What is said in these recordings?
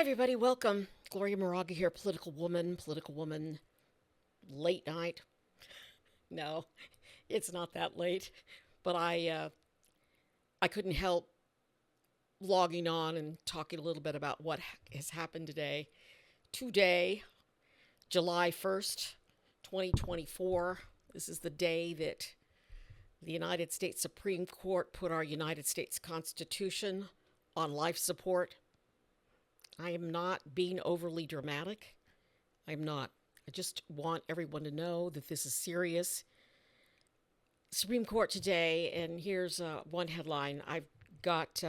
Hi, everybody. Welcome. Gloria Moraga here, political woman, late night. No, it's not that late, but I couldn't help logging on and talking a little bit about what has happened today. Today, July 1st, 2024. This is the day that the United States Supreme Court put our United States Constitution on life support. I am not being overly dramatic. I'm not. I just want everyone to know that this is serious. Supreme Court today, and here's one headline. I've got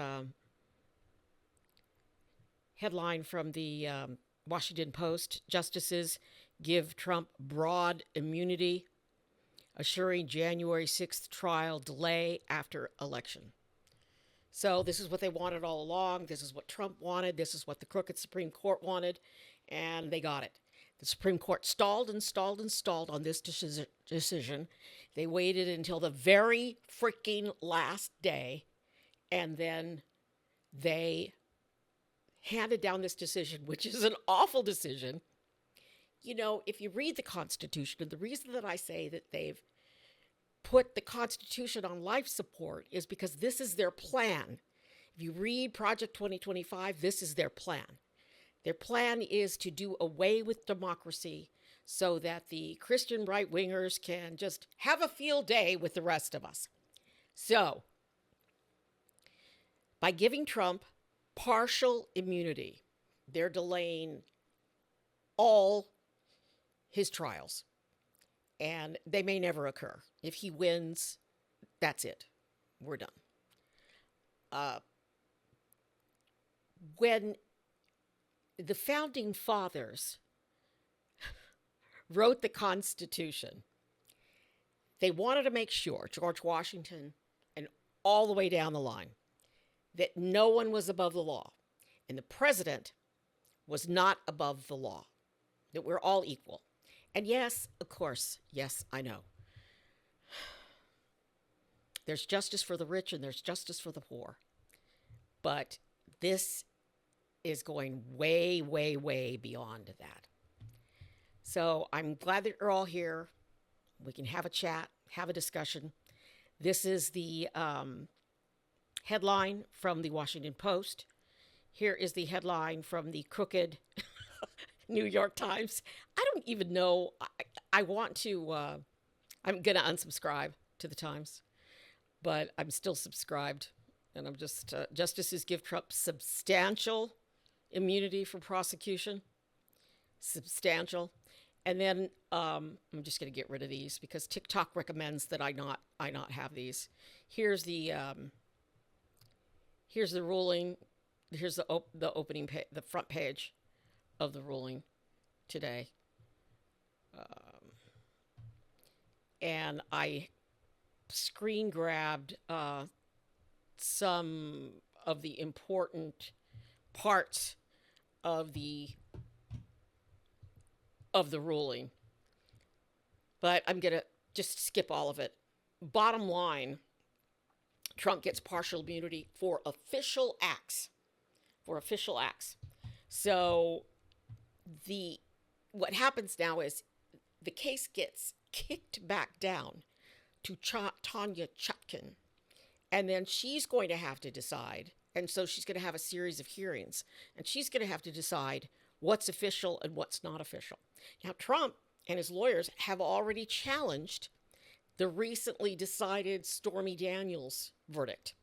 headline from the Washington Post. Justices give Trump broad immunity, assuring January 6th trial delay after election. So this is what they wanted all along. This is what Trump wanted. This is what the crooked Supreme Court wanted, and they got it. The Supreme Court stalled and stalled and stalled on this decision. They waited until the very freaking last day, and then they handed down this decision, which is an awful decision. You know, if you read the Constitution, and the reason that I say that they've put the Constitution on life support is because this is their plan. If you read Project 2025, this is their plan. Their plan is to do away with democracy so that the Christian right-wingers can just have a field day with the rest of us. So, by giving Trump partial immunity, they're delaying all his trials. And they may never occur. If he wins, that's it. We're done. When the founding fathers wrote the Constitution, they wanted to make sure, George Washington and all the way down the line, that no one was above the law. And the president was not above the law, that we're all equal. And yes, of course, yes, I know. There's justice for the rich and there's justice for the poor. But this is going way, way, way beyond that. So I'm glad that you're all here. We can have a chat, have a discussion. This is the headline from the Washington Post. Here is the headline from the crooked New York Times. I don't even know. I want to, I'm going to unsubscribe to the Times, but I'm still subscribed. And I'm just, justices give Trump substantial immunity from prosecution. Substantial. And then I'm just going to get rid of these because TikTok recommends that I not have these. Here's the ruling. Here's the opening page, the front page of the ruling today. And I screen grabbed some of the important parts of the ruling. But I'm going to just skip all of it. Bottom line, Trump gets partial immunity for official acts. So what happens now is the case gets kicked back down to Tanya Chutkan, and then she's going to have to decide. And so she's going to have a series of hearings, and she's going to have to decide what's official and what's not official. Now, Trump and his lawyers have already challenged the recently decided Stormy Daniels verdict.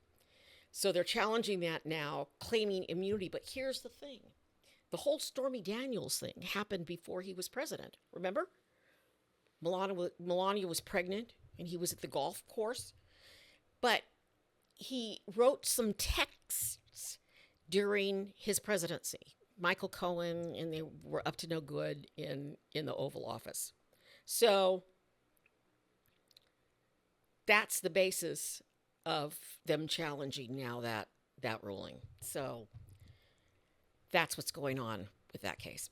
So they're challenging that now, claiming immunity. But here's the thing. The whole Stormy Daniels thing happened before he was president. Remember? Melania was pregnant, and he was at the golf course. But he wrote some texts during his presidency. Michael Cohen, and they were up to no good in the Oval Office. So that's the basis of them challenging now that ruling. So that's what's going on with that case.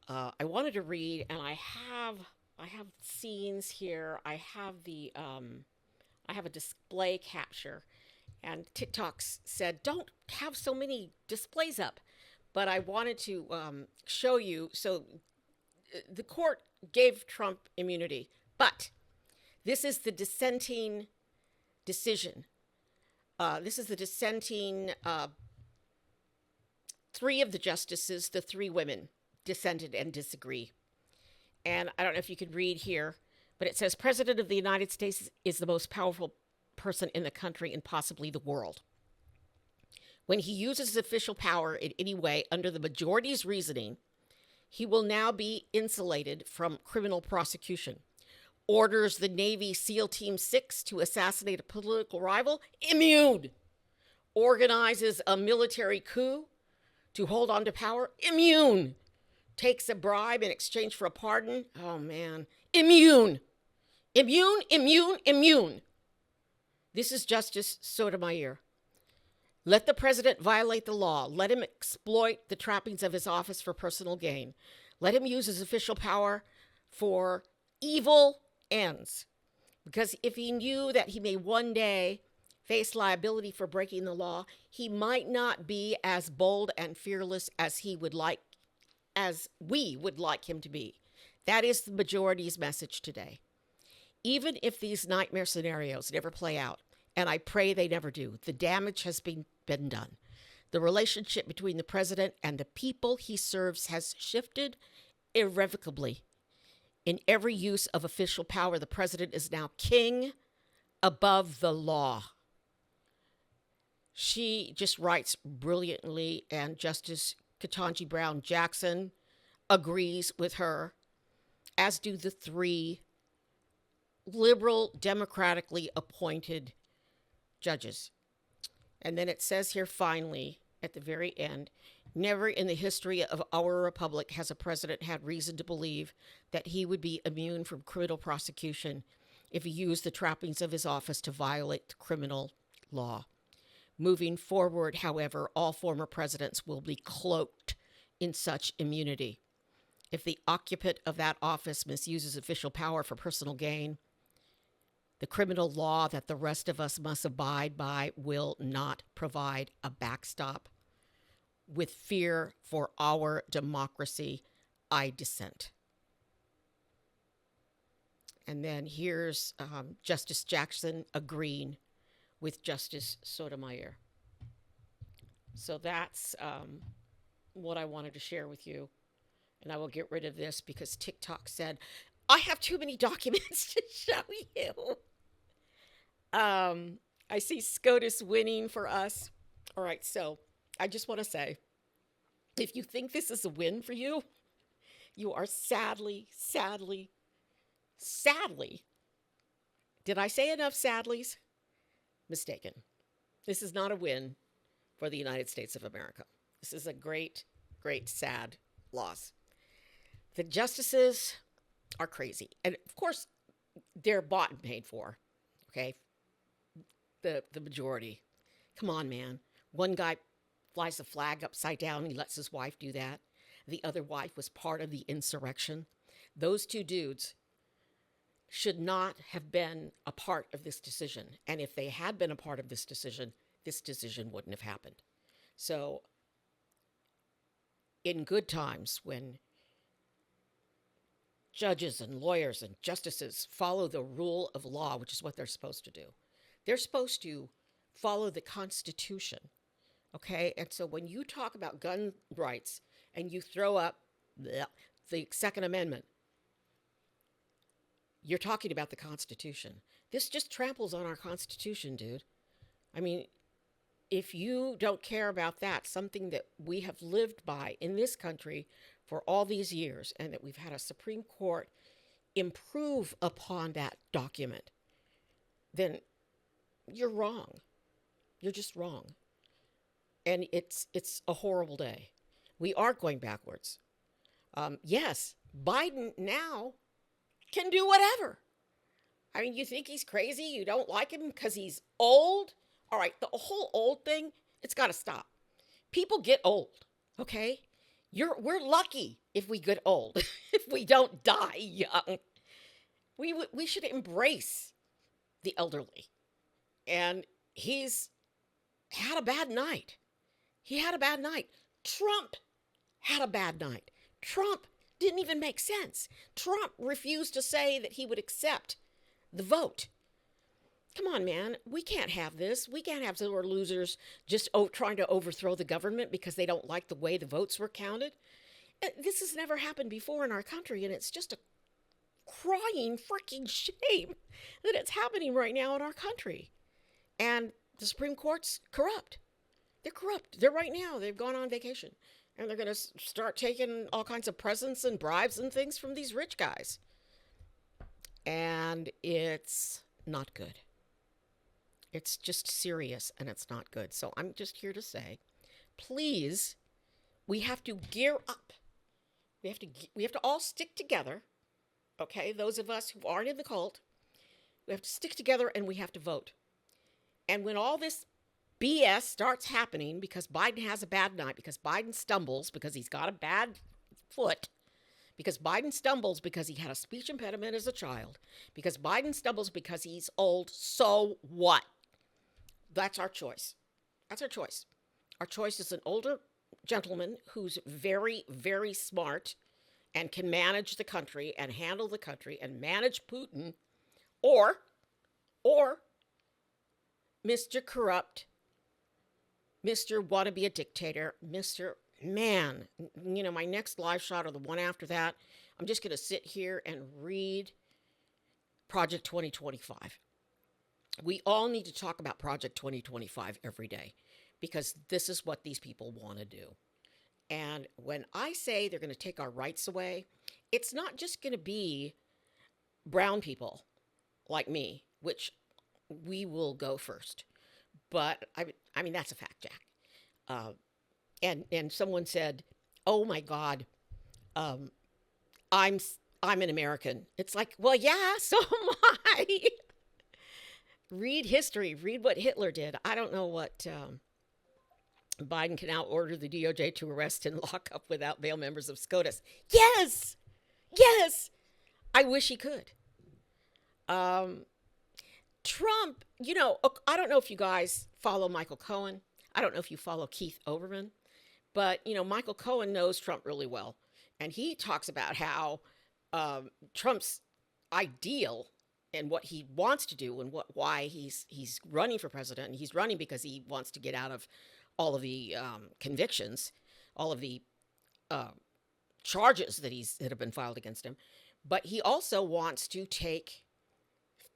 I wanted to read, and I have scenes here. I have a display capture, and TikTok said don't have so many displays up, but I wanted to show you. So the court gave Trump immunity, but this is the dissenting decision. This is the dissenting. Three of the justices, the three women, dissented and disagree. And I don't know if you could read here, but it says, President of the United States is the most powerful person in the country and possibly the world. When he uses his official power in any way under the majority's reasoning, he will now be insulated from criminal prosecution. Orders the Navy SEAL Team 6 to assassinate a political rival, immune. Organizes a military coup to hold on to power, immune. Takes a bribe in exchange for a pardon, oh man, immune. Immune, immune, immune. This is Justice Sotomayor. Let the president violate the law. Let him exploit the trappings of his office for personal gain. Let him use his official power for evil ends. Because if he knew that he may one day face liability for breaking the law, he might not be as bold and fearless as we would like him to be. That is the majority's message today. Even if these nightmare scenarios never play out, and I pray they never do, the damage has been done. The relationship between the president and the people he serves has shifted irrevocably. In every use of official power, the president is now king above the law. She just writes brilliantly, and Justice Ketanji Brown Jackson agrees with her, as do the three liberal, democratically appointed judges. And then it says here finally, at the very end, never in the history of our republic has a president had reason to believe that he would be immune from criminal prosecution if he used the trappings of his office to violate criminal law. Moving forward, however, all former presidents will be cloaked in such immunity. If the occupant of that office misuses official power for personal gain, the criminal law that the rest of us must abide by will not provide a backstop. With fear for our democracy, I dissent. And then here's Justice Jackson agreeing with Justice Sotomayor. So that's what I wanted to share with you. And I will get rid of this because TikTok said, I have too many documents to show you. I see SCOTUS winning for us. All right, so I just want to say, if you think this is a win for you, you are sadly, did I say enough sadlies? Mistaken. This is not a win for the United States of America. This is a great, sad loss. The justices are crazy. And of course, they're bought and paid for, okay? The majority. Come on, man. One guy flies the flag upside down. He lets his wife do that. The other wife was part of the insurrection. Those two dudes should not have been a part of this decision. And if they had been a part of this decision wouldn't have happened. So in good times, when judges and lawyers and justices follow the rule of law, which is what they're supposed to do, they're supposed to follow the Constitution, okay? And so when you talk about gun rights and you throw up the Second Amendment, you're talking about the Constitution. This just tramples on our Constitution, dude. I mean, if you don't care about that, something that we have lived by in this country for all these years, and that we've had a Supreme Court improve upon that document, then you're wrong. You're just wrong. And it's a horrible day. We are going backwards. Yes, Biden now can do whatever. I mean, you think he's crazy? You don't like him because he's old? All right, the whole old thing, it's got to stop. People get old, okay? We're lucky if we get old, if we don't die young. We should embrace the elderly. And he's had a bad night. He had a bad night. Trump had a bad night. Trump didn't even make sense. Trump refused to say that he would accept the vote. Come on, man. We can't have this. We can't have sore losers just trying to overthrow the government because they don't like the way the votes were counted. This has never happened before in our country, and it's just a crying freaking shame that it's happening right now in our country. And the Supreme Court's corrupt. They're corrupt. They're right now. They've gone on vacation. And they're going to start taking all kinds of presents and bribes and things from these rich guys. And it's not good. It's just serious, and it's not good. So I'm just here to say, please, we have to gear up. We have to all stick together. Okay, those of us who aren't in the cult, we have to stick together and we have to vote. And when all this BS starts happening because Biden has a bad night, because Biden stumbles, because he's got a bad foot, because Biden stumbles because he had a speech impediment as a child, because Biden stumbles because he's old, so what? That's our choice. That's our choice. Our choice is an older gentleman who's very, very smart and can manage the country and handle the country and manage Putin, or Mr. Corrupt, Mr. Wanna Be a Dictator, Mr. Man. You know, my next live shot or the one after that, I'm just going to sit here and read Project 2025. We all need to talk about Project 2025 every day because this is what these people want to do. And when I say they're going to take our rights away, it's not just going to be brown people like me, which we will go first. But I mean, that's a fact, Jack. And someone said, "Oh my God, I'm an American." It's like, well, yeah, so am I. Read history. Read what Hitler did. I don't know what Biden can now order the DOJ to arrest and lock up without bail members of SCOTUS. Yes, I wish he could. Trump, you know, I don't know if you guys follow Michael Cohen. I don't know if you follow Keith Olbermann, but, you know, Michael Cohen knows Trump really well. And he talks about how Trump's ideal and what he wants to do and why he's running for president. And he's running because he wants to get out of all of the convictions, all of the charges that have been filed against him. But he also wants to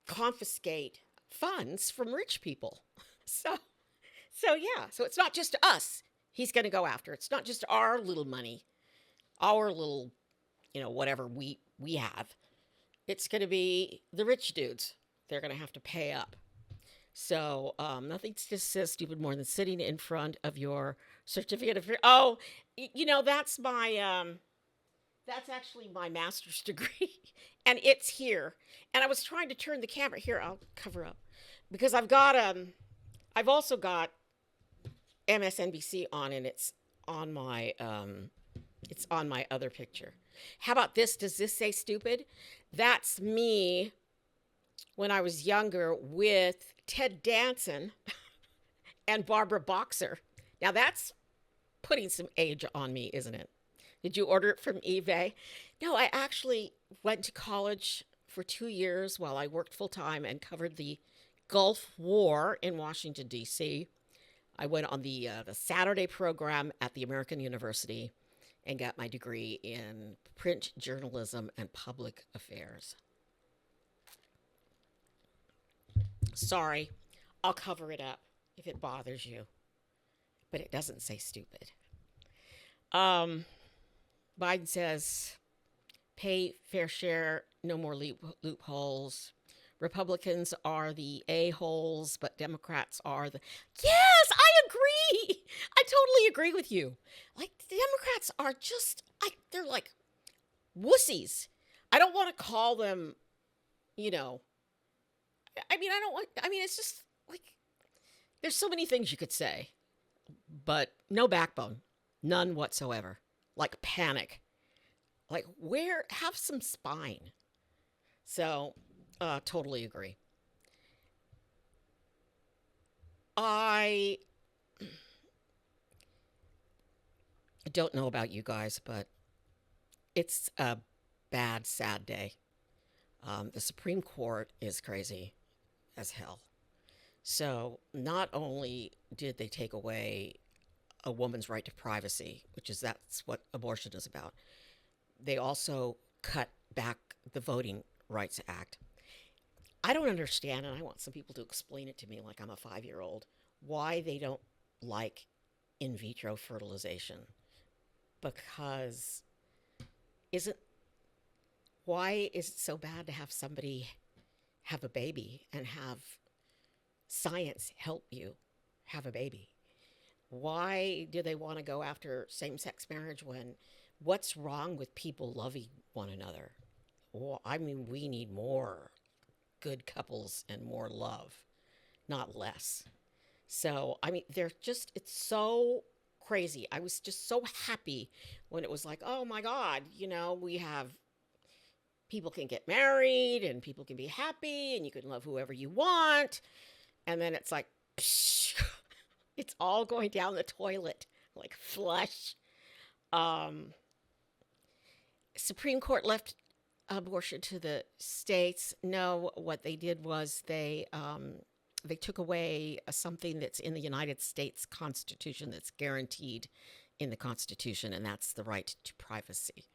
confiscate funds from rich people. So yeah. So it's not just us he's going to go after. It's not just our little money, our little, you know, whatever we have. It's going to be the rich dudes. They're going to have to pay up. So nothing just says stupid more than sitting in front of your certificate of... Oh, you know, that's actually my master's degree. And it's here. And I was trying to turn the camera. Here, I'll cover up. Because I've also got MSNBC on, and it's on my other picture. How about this? Does this say stupid? That's me when I was younger with Ted Danson and Barbara Boxer. Now that's putting some age on me, isn't it? Did you order it from eBay? No, I actually went to college for 2 years while I worked full time and covered the Gulf War in Washington, D.C. I went on the Saturday program at the American University and got my degree in print journalism and public affairs. Sorry, I'll cover it up if it bothers you, but it doesn't say stupid. Biden says, pay fair share, no more loopholes. Republicans are the a-holes, but Democrats are the... Yes, I agree. I totally agree with you. Like, the Democrats are just, they're like wussies. I don't want to call them, you know, it's just like, there's so many things you could say, but no backbone, none whatsoever. Like panic, like have some spine. So, totally agree. I don't know about you guys, but it's a bad, sad day. The Supreme Court is crazy as hell. So not only did they take away a woman's right to privacy, that's what abortion is about, they also cut back the Voting Rights Act. I don't understand, and I want some people to explain it to me like I'm a 5-year-old, why they don't like in vitro fertilization. Because isn't why is it so bad to have somebody have a baby and have science help you have a baby? Why do they want to go after same-sex marriage when what's wrong with people loving one another? Well, I mean, we need more good couples and more love, not less. So, I mean, it's so crazy. I was just so happy when it was like, oh my God, we have people can get married and people can be happy and you can love whoever you want. And then it's like, psh, it's all going down the toilet like flush. Supreme Court left abortion to the states. No, what they did was they took away something that's in the United States Constitution that's guaranteed in the Constitution, and that's the right to privacy.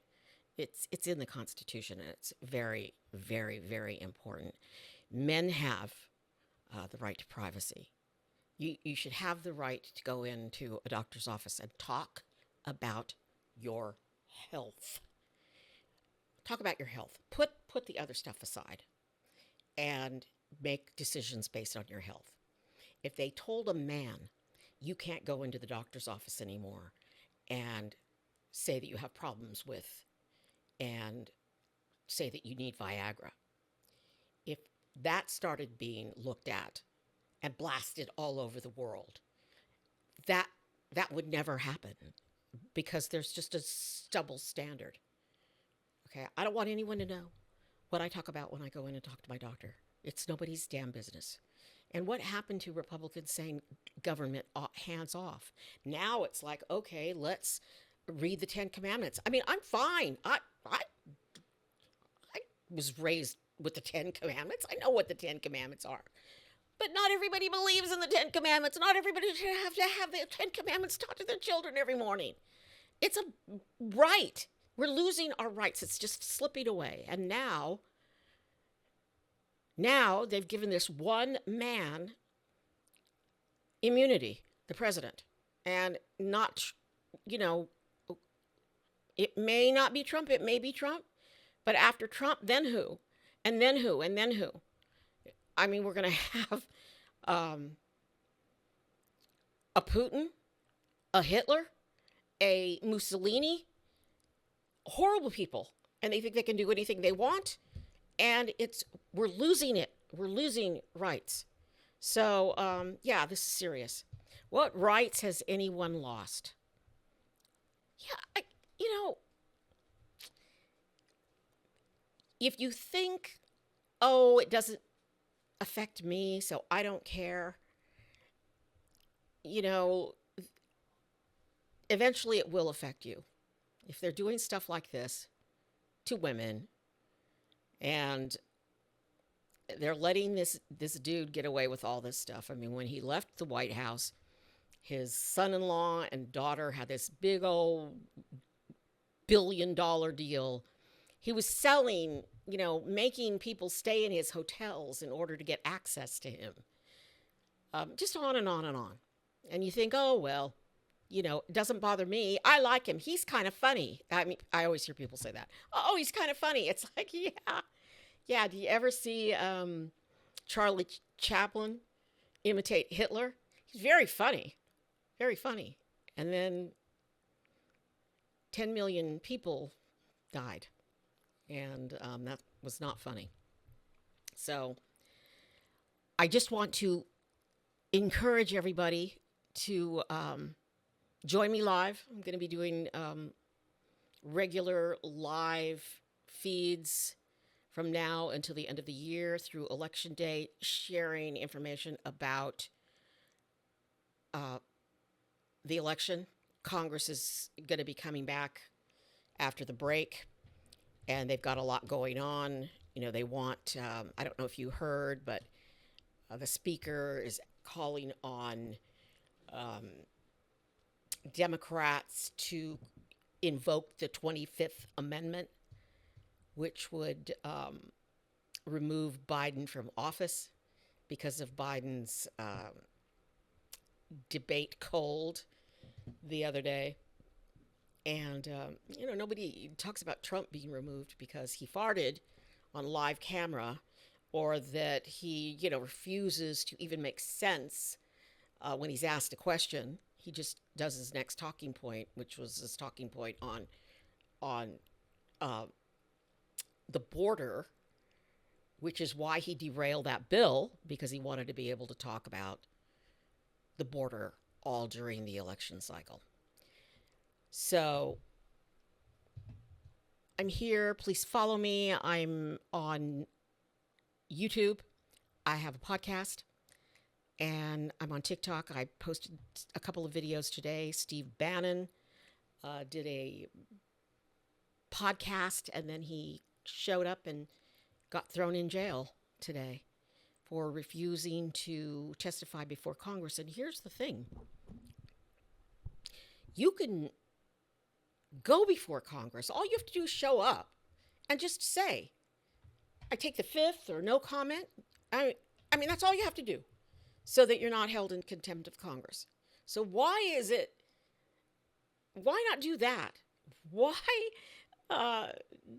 It's in the Constitution, and it's very, very, very important. Men have the right to privacy. You should have the right to go into a doctor's office and talk about your health. Talk about your health. Put the other stuff aside and make decisions based on your health. If they told a man, you can't go into the doctor's office anymore and say that you have problems with and say that you need Viagra, if that started being looked at and blasted all over the world, that would never happen because there's just a double standard. Okay, I don't want anyone to know what I talk about when I go in and talk to my doctor. It's nobody's damn business. And what happened to Republicans saying government hands off? Now it's like, okay, let's read the 10 Commandments. I mean, I'm fine. I was raised with the 10 Commandments. I know what the 10 Commandments are. But not everybody believes in the 10 Commandments. Not everybody should have to have the 10 Commandments taught to their children every morning. It's a right. We're losing our rights. It's just slipping away. And now they've given this one man immunity, the president. And not, it may not be Trump. It may be Trump. But after Trump, then who? And then who? And then who? I mean, we're going to have a Putin, a Hitler, a Mussolini, horrible people. And they think they can do anything they want. And we're losing it. We're losing rights. So, this is serious. What rights has anyone lost? Yeah, if you think, oh, it doesn't affect me, so I don't care, eventually it will affect you. If they're doing stuff like this to women and they're letting this dude get away with all this stuff. I mean, when he left the White House, his son-in-law and daughter had this big old billion-dollar deal. He was selling, making people stay in his hotels in order to get access to him. Just on and on and on. And you think, oh, well, it doesn't bother me. I like him. He's kind of funny. I mean, I always hear people say that. Oh, he's kind of funny. It's like, yeah. Yeah, do you ever see Charlie Chaplin imitate Hitler? He's very funny. Very funny. And then 10 million people died. And that was not funny. So I just want to encourage everybody to join me live. I'm going to be doing regular live feeds from now until the end of the year through Election Day, sharing information about the election Congress is going to be coming back after the break, and they've got a lot going on. They want, I don't know if you heard, but the speaker is calling on Democrats to invoke the 25th Amendment, which would remove Biden from office because of Biden's debate cold the other day. And, nobody talks about Trump being removed because he farted on live camera, or that he, refuses to even make sense when he's asked a question. He just does his next talking point, which was his talking point on the border, which is why he derailed that bill, because he wanted to be able to talk about the border all during the election cycle. So I'm here. Please follow me. I'm on YouTube. I have a podcast, and I'm on TikTok. I posted a couple of videos today. Steve Bannon did a podcast, and then he showed up and got thrown in jail today for refusing to testify before Congress. And here's the thing. You can go before Congress. All you have to do is show up and just say, I take the fifth, or no comment. I mean, that's all you have to do so that you're not held in contempt of Congress. So why not do that? Why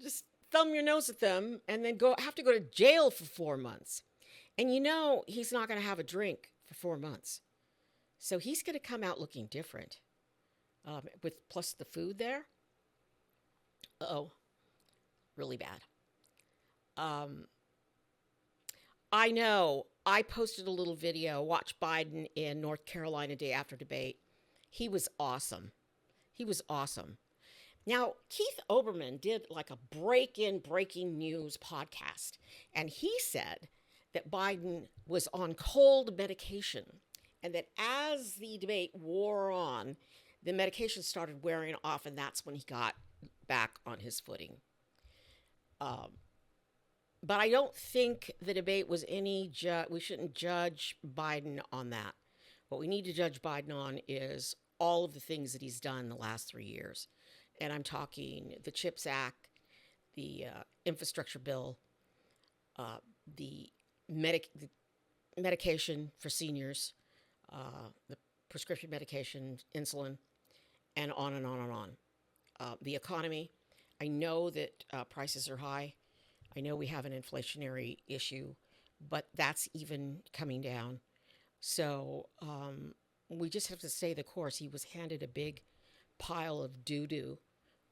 just thumb your nose at them and then have to go to jail for 4 months? And he's not going to have a drink for 4 months. So he's going to come out looking different. With plus the food there. Really bad. I know I posted a little video, watch Biden in North Carolina day after debate. He was awesome. Now, Keith Olbermann did like a breaking news podcast, and he said that Biden was on cold medication, and that as the debate wore on, the medication started wearing off, and that's when he got back on his footing. But I don't think the debate was we shouldn't judge Biden on that. What we need to judge Biden on is all of the things that he's done the last 3 years. And I'm talking the CHIPS Act, the infrastructure bill, the medication for seniors, the prescription medication, insulin, and on and on and on. The economy, I know that prices are high. I know we have an inflationary issue, but that's even coming down. So we just have to stay the course. He was handed a big pile of doo-doo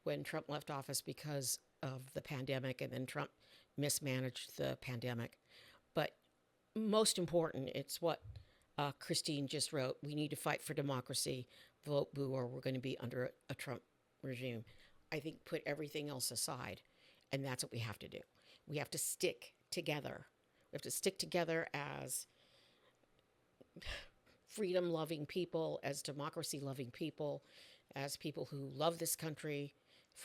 when Trump left office because of the pandemic, and then Trump mismanaged the pandemic. But most important, it's what Christine just wrote. We need to fight for democracy, vote boo, or we're going to be under a Trump regime. I think put everything else aside, and that's what we have to do. We have to stick together. We have to stick together as freedom-loving people, as democracy-loving people, as people who love this country.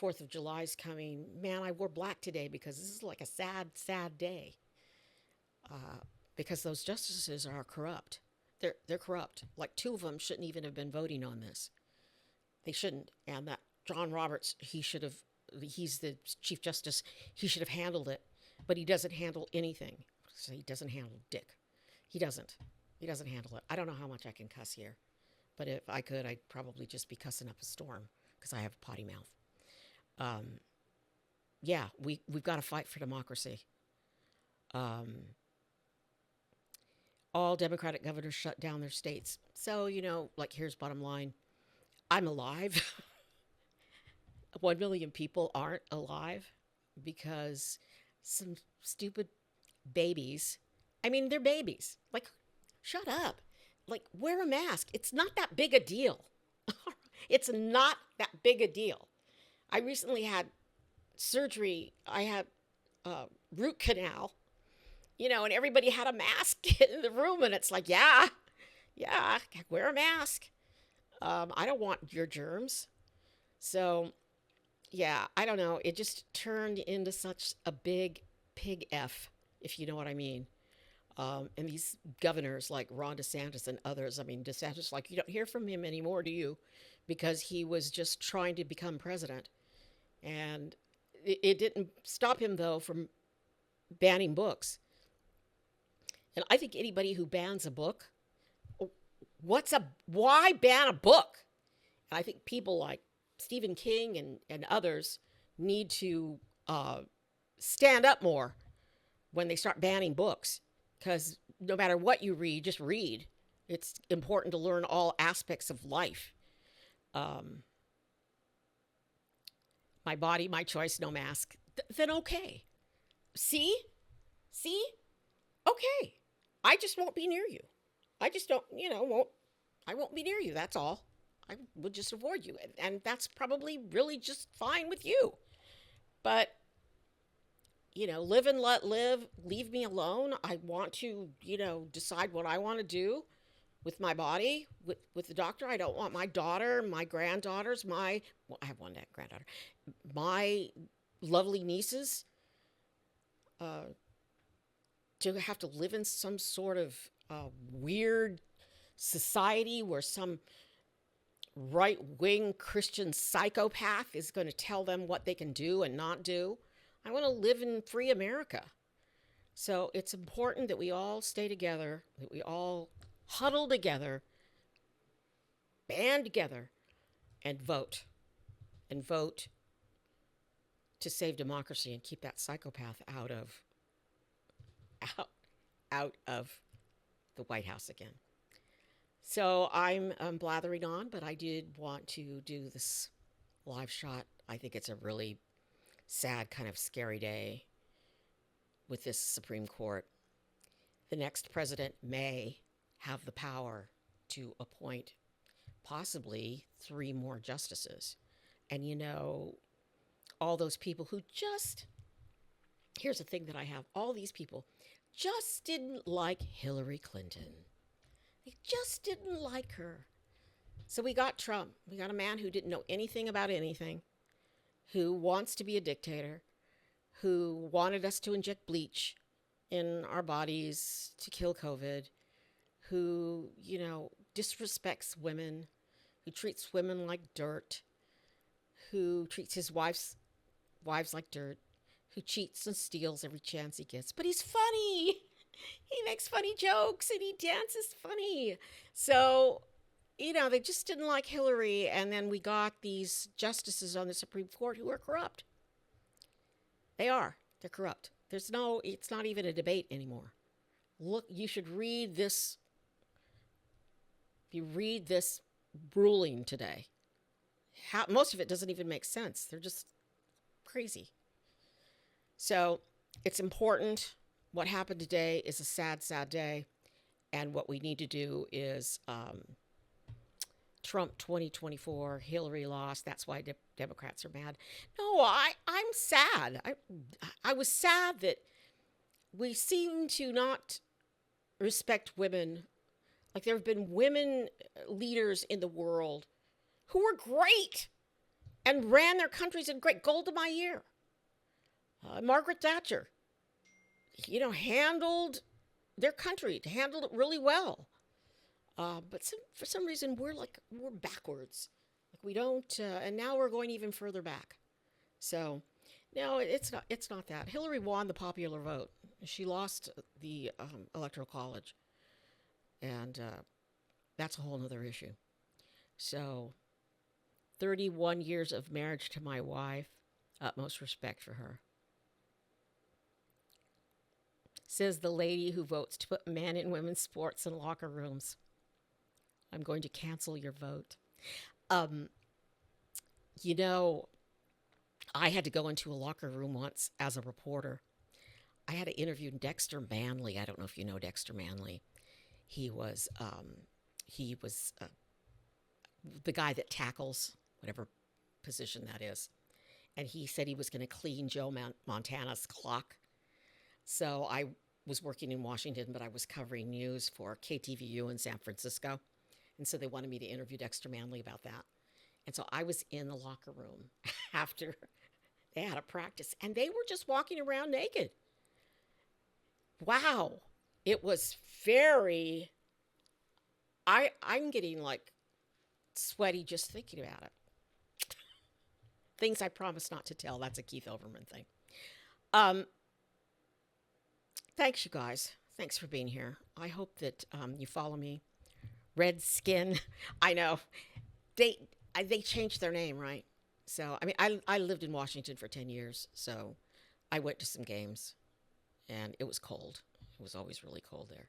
4th of July is coming. Man, I wore black today because this is like a sad, sad day. Because those justices are corrupt. They're corrupt. Like 2 of them shouldn't even have been voting on this. They shouldn't. And that John Roberts, he's the Chief Justice, he should have handled it. But he doesn't handle anything. So he doesn't handle dick. He doesn't handle it. I don't know how much I can cuss here. But if I could, I'd probably just be cussing up a storm because I have a potty mouth. We've got to fight for democracy. All Democratic governors shut down their states. So, here's bottom line. I'm alive. 1 million people aren't alive because some stupid babies. I mean, they're babies. Like, shut up. Like, wear a mask. It's not that big a deal. It's not that big a deal. I recently had surgery. I had root canal, and everybody had a mask in the room. And it's like, yeah, wear a mask. I don't want your germs. So, yeah, I don't know. It just turned into such a big pig F, if you know what I mean. And these governors like Ron DeSantis and others, I mean, DeSantis, like, you don't hear from him anymore, do you? Because he was just trying to become president. And it didn't stop him, though, from banning books. And I think anybody who bans a book, why ban a book? And I think people like Stephen King and others need to stand up more when they start banning books. Because no matter what you read, just read. It's important to learn all aspects of life. Um, my body, my choice, no mask. Then okay. See? See? Okay. I just won't be near you. I just don't, I won't be near you. That's all. I would just avoid you. And that's probably really just fine with you. But, live and let live. Leave me alone. I want to, decide what I want to do with my body, with the doctor. I don't want my daughter, my granddaughters, I have one granddaughter, my lovely nieces to have to live in some sort of weird society where some right-wing Christian psychopath is going to tell them what they can do and not do. I want to live in free America. So it's important that we all stay together, that we all huddle together, band together, and vote. And vote to save democracy and keep that psychopath out of the White House again. So I'm blathering on, but I did want to do this live shot. I think it's a really sad, kind of scary day with this Supreme Court. The next president may have the power to appoint possibly 3 more justices. And all those people who here's the thing that I have, all these people just didn't like Hillary Clinton. They just didn't like her. So we got Trump. We got a man who didn't know anything about anything, who wants to be a dictator, who wanted us to inject bleach in our bodies to kill COVID, who, disrespects women, who treats women like dirt, who treats his wives like dirt, who cheats and steals every chance he gets. But he's funny. He makes funny jokes and he dances funny. So, they just didn't like Hillary. And then we got these justices on the Supreme Court who are corrupt. They are. They're corrupt. It's not even a debate anymore. Look, you should read this. If you read this ruling today, most of it doesn't even make sense. They're just crazy. So it's important. What happened today is a sad, sad day. And what we need to do is Trump 2024, Hillary lost. That's why Democrats are mad. No, I'm sad. I was sad that we seem to not respect women. Like there have been women leaders in the world who were great and ran their countries in great. Golda Meir, Margaret Thatcher, handled their country, handled it really well. But for some reason, we're backwards. Like we don't, and now we're going even further back. So, no, it's not that. Hillary won the popular vote. She lost the Electoral College. And that's a whole other issue. So, 31 years of marriage to my wife, utmost respect for her. Says the lady who votes to put men in women's sports and locker rooms. I'm going to cancel your vote. I had to go into a locker room once as a reporter. I had to interview Dexter Manley. I don't know if you know Dexter Manley. He was the guy that tackles whatever position that is. And he said he was going to clean Joe Montana's clock. So I was working in Washington, but I was covering news for KTVU in San Francisco. And so they wanted me to interview Dexter Manley about that. And so I was in the locker room after they had a practice, and they were just walking around naked. Wow. It was very, I'm getting like sweaty just thinking about it. Things I promise not to tell. That's a Keith Overman thing. Thanks, you guys. Thanks for being here. I hope that you follow me. Redskin. I know. They changed their name, right? So, I mean, I lived in Washington for 10 years, so I went to some games, and it was cold. It was always really cold there.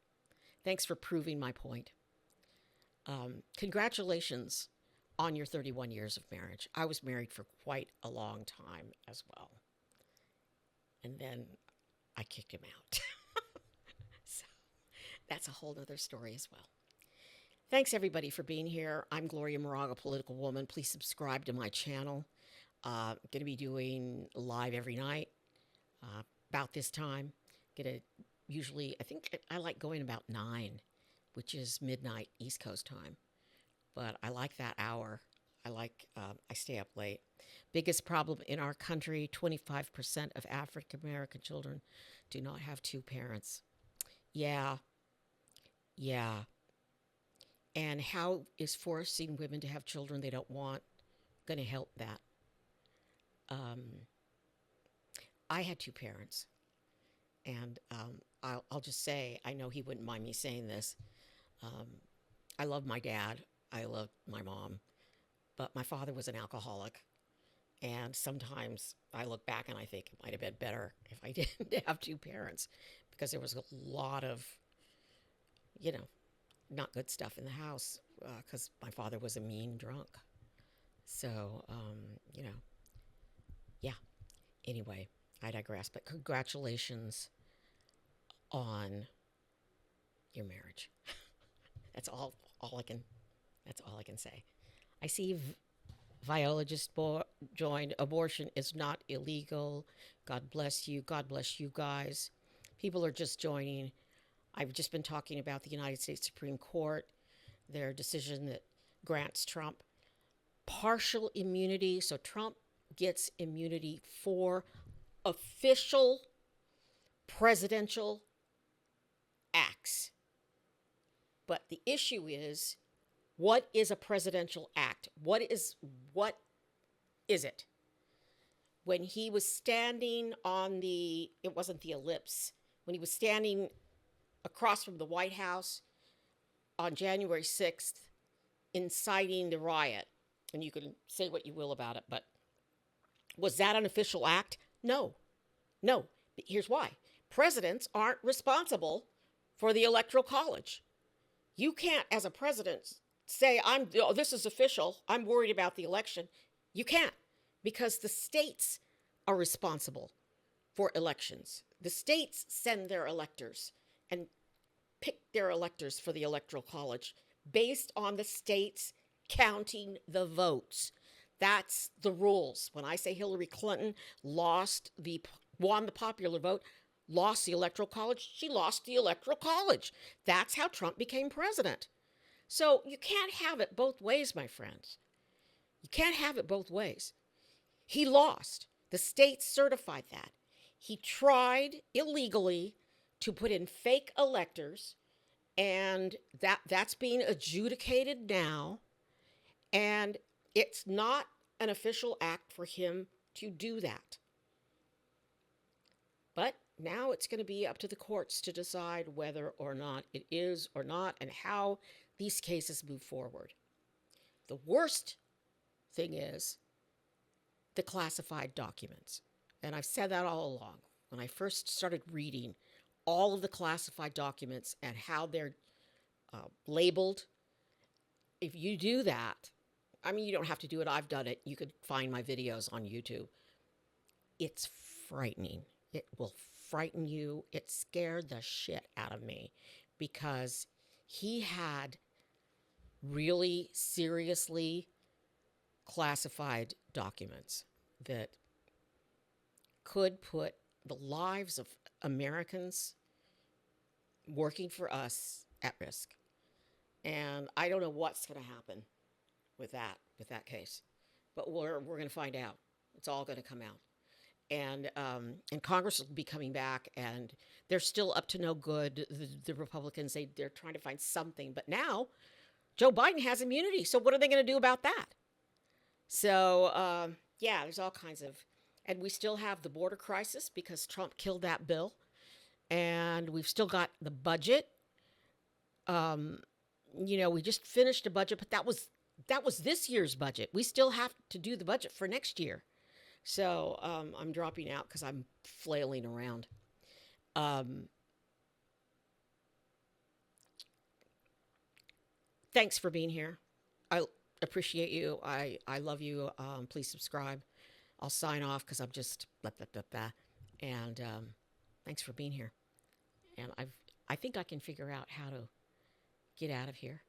Thanks for proving my point. Congratulations on your 31 years of marriage. I was married for quite a long time as well. And then I kicked him out. So that's a whole other story as well. Thanks, everybody, for being here. I'm Gloria Moraga, Political Woman. Please subscribe to my channel. I'm going to be doing live every night about this time. Usually, I think I like going about 9, which is midnight East Coast time. But I like that hour. I stay up late. Biggest problem in our country, 25% of African American children do not have 2 parents. Yeah. And how is forcing women to have children they don't want going to help that? I had 2 parents. And I'll just say, I know he wouldn't mind me saying this. I love my dad. I love my mom. But my father was an alcoholic. And sometimes I look back and I think it might have been better if I didn't have 2 parents. Because there was a lot of, not good stuff in the house. Because my father was a mean drunk. So, yeah. Anyway, I digress. But congratulations on your marriage. That's all I can say. I see Viola just joined. Abortion is not illegal. God bless you. God bless you guys. People are just joining. I've just been talking about the United States Supreme Court, their decision that grants Trump partial immunity. So Trump gets immunity for official presidential acts. But the issue is, what is a presidential act? What is it? When he was standing on it wasn't the ellipse, when he was standing across from the White House on January 6th, inciting the riot, and you can say what you will about it, but was that an official act? No. But here's why. Presidents aren't responsible for the Electoral College. You can't, as a president, say, this is official, I'm worried about the election. You can't, because the states are responsible for elections. The states send their electors and pick their electors for the Electoral College based on the states counting the votes. That's the rules. When I say Hillary Clinton won the popular vote, lost the Electoral College, she lost the Electoral College. That's how Trump became president. So you can't have it both ways, my friends. You can't have it both ways. He lost. The states certified that. He tried illegally to put in fake electors, and that's being adjudicated now. And it's not an official act for him to do that. But now it's going to be up to the courts to decide whether or not it is or not, and how these cases move forward. The worst thing is the classified documents. And I've said that all along. When I first started reading all of the classified documents and how they're labeled, if you do that, I mean, you don't have to do it. I've done it. You could find my videos on YouTube. It's frightening. It will frighten you. It scared the shit out of me because he had really seriously classified documents that could put the lives of Americans working for us at risk. And I don't know what's going to happen with that case, but we're going to find out. It's all going to come out, and Congress will be coming back, and they're still up to no good. The Republicans, they're trying to find something, but now Joe Biden has immunity. So what are they going to do about that? So yeah, there's all kinds of, and we still have the border crisis because Trump killed that bill, and we've still got the budget. Um, we just finished a budget, but that was this year's budget. We still have to do the budget for next year. So I'm dropping out because I'm flailing around. Um, Thanks for being here. I appreciate you. I love you. Please subscribe. I'll sign off because I'm just blah, blah, blah, blah. And thanks for being here. And I think I can figure out how to get out of here.